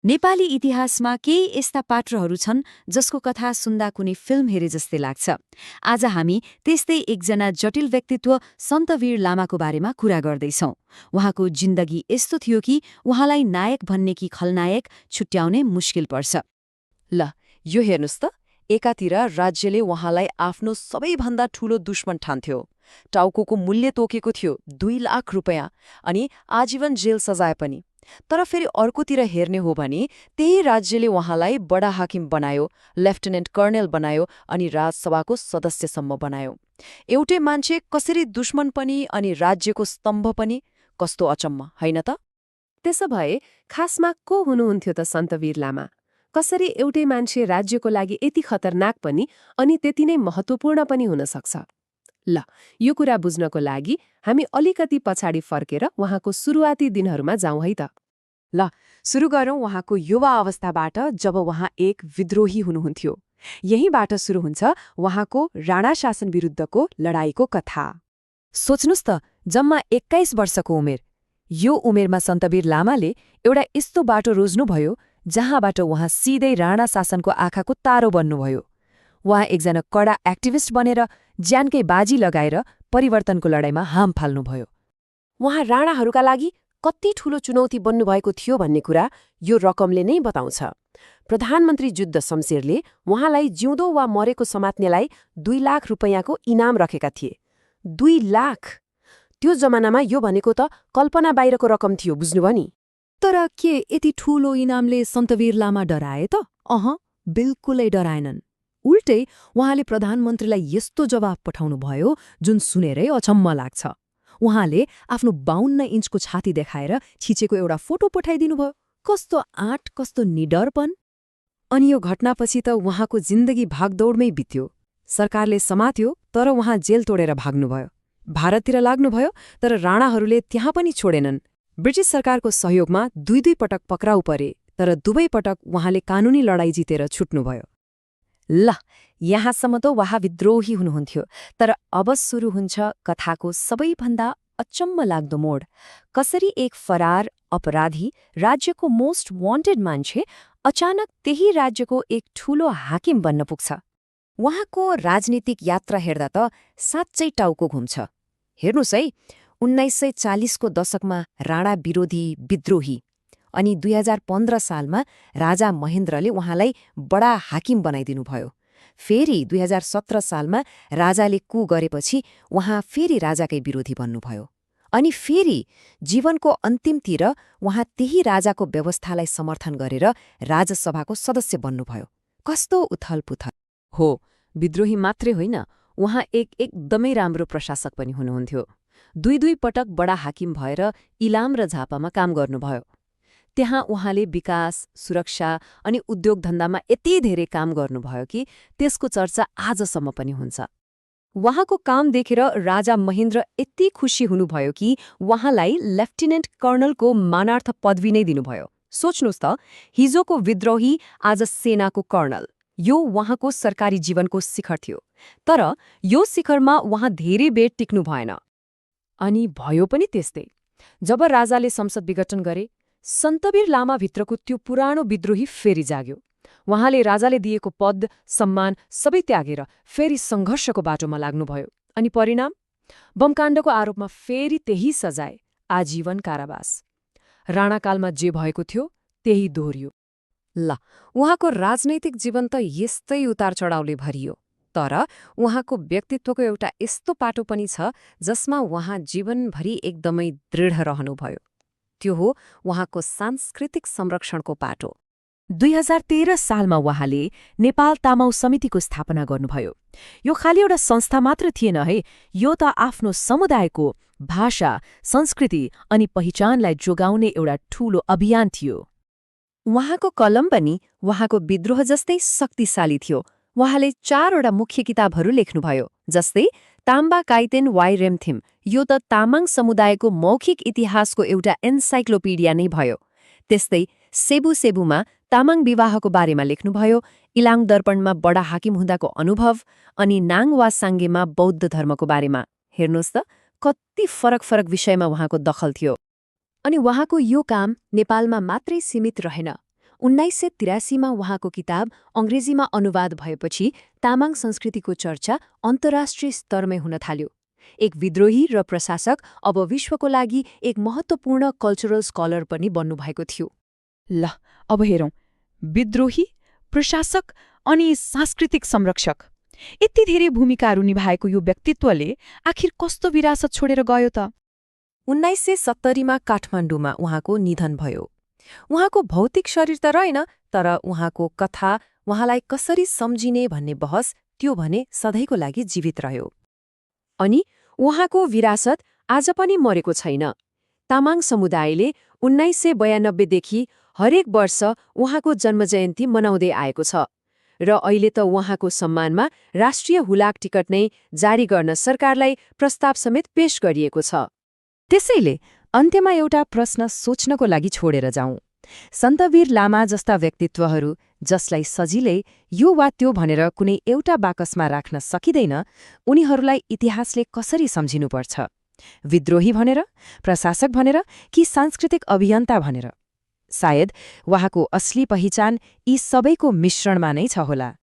नेपाली इतिहासमा केही यस्ता पात्रहरू छन् जसको कथा सुन्दा कुनै फिल्म हेरे जस्तै लाग्छ। आज हामी त्यस्तै एकजना जटिल व्यक्तित्व सन्तवीर लामाको बारेमा कुरा गर्दैछौं। उहाँको जिन्दगी यस्तो थियो कि उहाँलाई नायक भन्ने कि खलनायक छुट्याउनै मुस्किल पर्छ। ल यो हेर्नुस् त, एकातिर राज्यले उहाँलाई आफ्नो सबैभन्दा ठूलो दुश्मन ठान्थ्यो। टाउको मूल्य तोकेको थियो 2 लाख रुपैयाँ अनि आजीवन जेल सजाय पनि। तर फेरि अर्कोतिर हेर्ने हो भने त्यही राज्यले उहाँलाई बडा हाकिम बनायो, लेफ्टिनेन्ट कर्नेल बनायो अनि राजसभाको सदस्यसम्म बनायो। एउटै मान्छे कसरी दुश्मन पनि अनि राज्यको स्तम्भ पनि, कस्तो अचम्म होइन त? त्यसो भए खासमा को हुनुहुन्थ्यो त सन्तवीर लामा? कसरी एउटै मान्छे राज्यको लागि यति खतरनाक पनि अनि त्यति नै महत्त्वपूर्ण पनि हुन सक्छ? ल, यो कुरा बुझ्नको लागि हामी अलिकति पछाडि फर्केर उहाँको सुरुवाती दिनहरूमा जाउँ है त। ल सुरु गरौँ उहाँको युवा अवस्थाबाट, जब उहाँ एक विद्रोही हुनुहुन्थ्यो। यहीँबाट सुरु हुन्छ उहाँको राणा शासन विरुद्धको लडाईँको कथा। सोच्नुस् त, जम्मा 21 वर्षको उमेर। यो उमेरमा सन्तवीर लामाले एउटा यस्तो बाटो रोज्नुभयो जहाँबाट उहाँ सिधै राणा शासनको आँखाको तारो बन्नुभयो। उहाँ एकजना कडा एक्टिभिस्ट बनेर ज्यानकै बाजी लगाएर परिवर्तनको लडाईँमा हाम फाल्नुभयो। उहाँ राणाहरूका लागि कति ठूलो चुनौती बन्नुभएको थियो भन्ने कुरा यो रकमले नै बताउँछ। प्रधानमन्त्री जुद्ध शमशेरले उहाँलाई जिउँदो वा मरेको समात्नेलाई 2 लाख रुपैयाँको इनाम रखेका थिए। 2 लाख! त्यो जमानामा यो भनेको त कल्पना बाहिरको रकम थियो, बुझ्नुभयो नि। तर के यति ठूलो इनामले सन्तवीर लामा डराए त? बिल्कुलै डराएनन्। उल्टै उहाँले प्रधानमन्त्रीलाई यस्तो जवाफ पठाउनुभयो जुन सुनेरै अचम्म लाग्छ। उहाँले आफ्नो 52 इन्चको छाती देखाएर खिचेको एउटा फोटो पठाइदिनुभयो। कस्तो आँट, कस्तो निडरपन! अनि यो घटनापछि त उहाँको जिन्दगी भागदौडमै बित्यो। सरकारले समात्यो, तर उहाँ जेल तोडेर भाग्नुभयो। भारततिर लाग्नुभयो, तर राणाहरूले त्यहाँ पनि छोडेनन्। ब्रिटिस सरकारको सहयोगमा 2 पटक पक्राउ परे, तर दुवै पटक उहाँले कानूनी लडाईँ जितेर छुट्नुभयो। ल, यहाँसम्म त उहाँ विद्रोही हुनुहुन्थ्यो। तर अब सुरु हुन्छ कथाको सबैभन्दा अचम्म लाग्दो मोड। कसरी एक फरार अपराधी, राज्यको मोस्ट वान्टेड मान्छे, अचानक त्यही राज्यको एक ठूलो हाकिम बन्न पुग्छ। उहाँको राजनीतिक यात्रा हेर्दा त साँच्चै टाउको घुम्छ। हेर्नुस् है, 1940 को दशकमा राणा विरोधी विद्रोही, अनि 2015 सालमा राजा महेन्द्रले उहाँलाई बडा हाकिम बनाइदिनुभयो। फेरि 2017 सालमा राजाले कू गरेपछि उहाँ फेरि राजाकै विरोधी बन्नुभयो। अनि फेरि जीवनको अन्तिमतिर उहाँ त्यही राजाको व्यवस्थालाई समर्थन गरेर राजसभाको सदस्य बन्नुभयो। कस्तो उथलपुथल! हो, विद्रोही मात्रै होइन, उहाँ एकदमै राम्रो प्रशासक पनि हुनुहुन्थ्यो। 2 पटक बडा हाकिम भएर इलाम र झापामा काम गर्नुभयो। त्यहाँ उहाँले विकास, सुरक्षा अनि उद्योग धन्दामा यति धेरै काम गर्नुभयो कि त्यसको चर्चा आजसम्म पनि हुन्छ। उहाँको काम देखेर राजा महेन्द्र यति खुसी हुनुभयो कि उहाँलाई लेफ्टिनेन्ट कर्नलको मानार्थ पदवी नै दिनुभयो। सोच्नुस् त, हिजोको विद्रोही आज सेनाको कर्नल। यो उहाँको सरकारी जीवनको शिखर थियो। तर यो शिखरमा उहाँ धेरै बेर टिक्नु भएन। अनि भयो पनि त्यस्तै। जब राजाले संसद विघटन गरे, सन्तवीर लामाभित्रको त्यो पुरानो विद्रोही फेरि जाग्यो। उहाँले राजाले दिएको पद, सम्मान सबै त्यागेर फेरि सङ्घर्षको बाटोमा लाग्नुभयो। अनि परिणाम? बमकाण्डको आरोपमा फेरि त्यही सजाय, आजीवन कारावास। राणाकालमा जे भएको थियो त्यही दोहोरियो। ल, उहाँको राजनैतिक जीवन त यस्तै उतार चढाउले भरियो। तर उहाँको व्यक्तित्वको एउटा यस्तो पाटो पनि छ जसमा उहाँ जीवनभरि एकदमै दृढ रहनुभयो। त्यो हो उहाँको सांस्कृतिक संरक्षणको पाटो। 2013 सालमा उहाँले नेपाल तामाउ समितिको स्थापना गर्नुभयो। यो खालि एउटा संस्था मात्र थिएन है, यो त आफ्नो समुदायको भाषा, संस्कृति अनि पहिचानलाई जोगाउने एउटा ठूलो अभियान थियो। उहाँको कलम पनि उहाँको विद्रोह जस्तै शक्तिशाली थियो। उहाँले 4वटा मुख्य किताबहरू लेख्नुभयो, जस्तै ताम्बा काइतेन वाइ रेमथिम। यो त तामाङ समुदायको मौखिक इतिहासको एउटा एन्साइक्लोपिडिया नै भयो। त्यस्तै सेबु सेबुमा तामाङ विवाहको बारेमा लेख्नुभयो, इलाङ दर्पणमा बडा हाकिम हुँदाको अनुभव, अनि नाङ वा साङ्गेमा बौद्ध धर्मको बारेमा। हेर्नुहोस् त, कति फरक फरक विषयमा उहाँको दखल थियो। अनि उहाँको यो काम नेपालमा मात्रै सीमित रहेन। 1983मा उहाँको किताब अङ्ग्रेजीमा अनुवाद भएपछि तामाङ संस्कृतिको चर्चा अन्तर्राष्ट्रिय स्तरमै हुन थाल्यो। एक विद्रोही र प्रशासक अब विश्वको लागि एक महत्त्वपूर्ण कल्चरल स्कलर पनि बन्नुभएको थियो। ल अब हेरौँ, विद्रोही, प्रशासक अनि सांस्कृतिक संरक्षक, यति धेरै भूमिकाहरू निभाएको यो व्यक्तित्वले आखिर कस्तो विरासत छोडेर गयो त? 1970मा काठमाडौँमा उहाँको निधन भयो। उहाँको भौतिक शरीर त रहेन, तर उहाँको कथा, उहाँलाई कसरी सम्झिने भन्ने बहस त्यो भने सधैँको लागि जीवित रह्यो। अनि उहाँको विरासत आज पनि मरेको छैन। तामाङ समुदायले 1992देखि हरेक वर्ष उहाँको जन्मजयन्ती मनाउँदै आएको छ र अहिले त उहाँको सम्मानमा राष्ट्रिय हुलाक टिकट नै जारी गर्न सरकारलाई प्रस्ताव समेत पेश गरिएको छ। त्यसैले अन्त्यमा एउटा प्रश्न सोच्नको लागि छोडेर जाउँ। सन्तवीर लामा जस्ता व्यक्तित्वहरू जसलाई सजिलै यो वा त्यो भनेर कुनै एउटा बाकसमा राख्न सकिँदैन, उनीहरूलाई इतिहासले कसरी सम्झिनुपर्छ? विद्रोही भनेर, प्रशासक भनेर कि सांस्कृतिक अभियन्ता भनेर? सायद उहाँको असली पहिचान यी सबैको मिश्रणमा नै छ होला।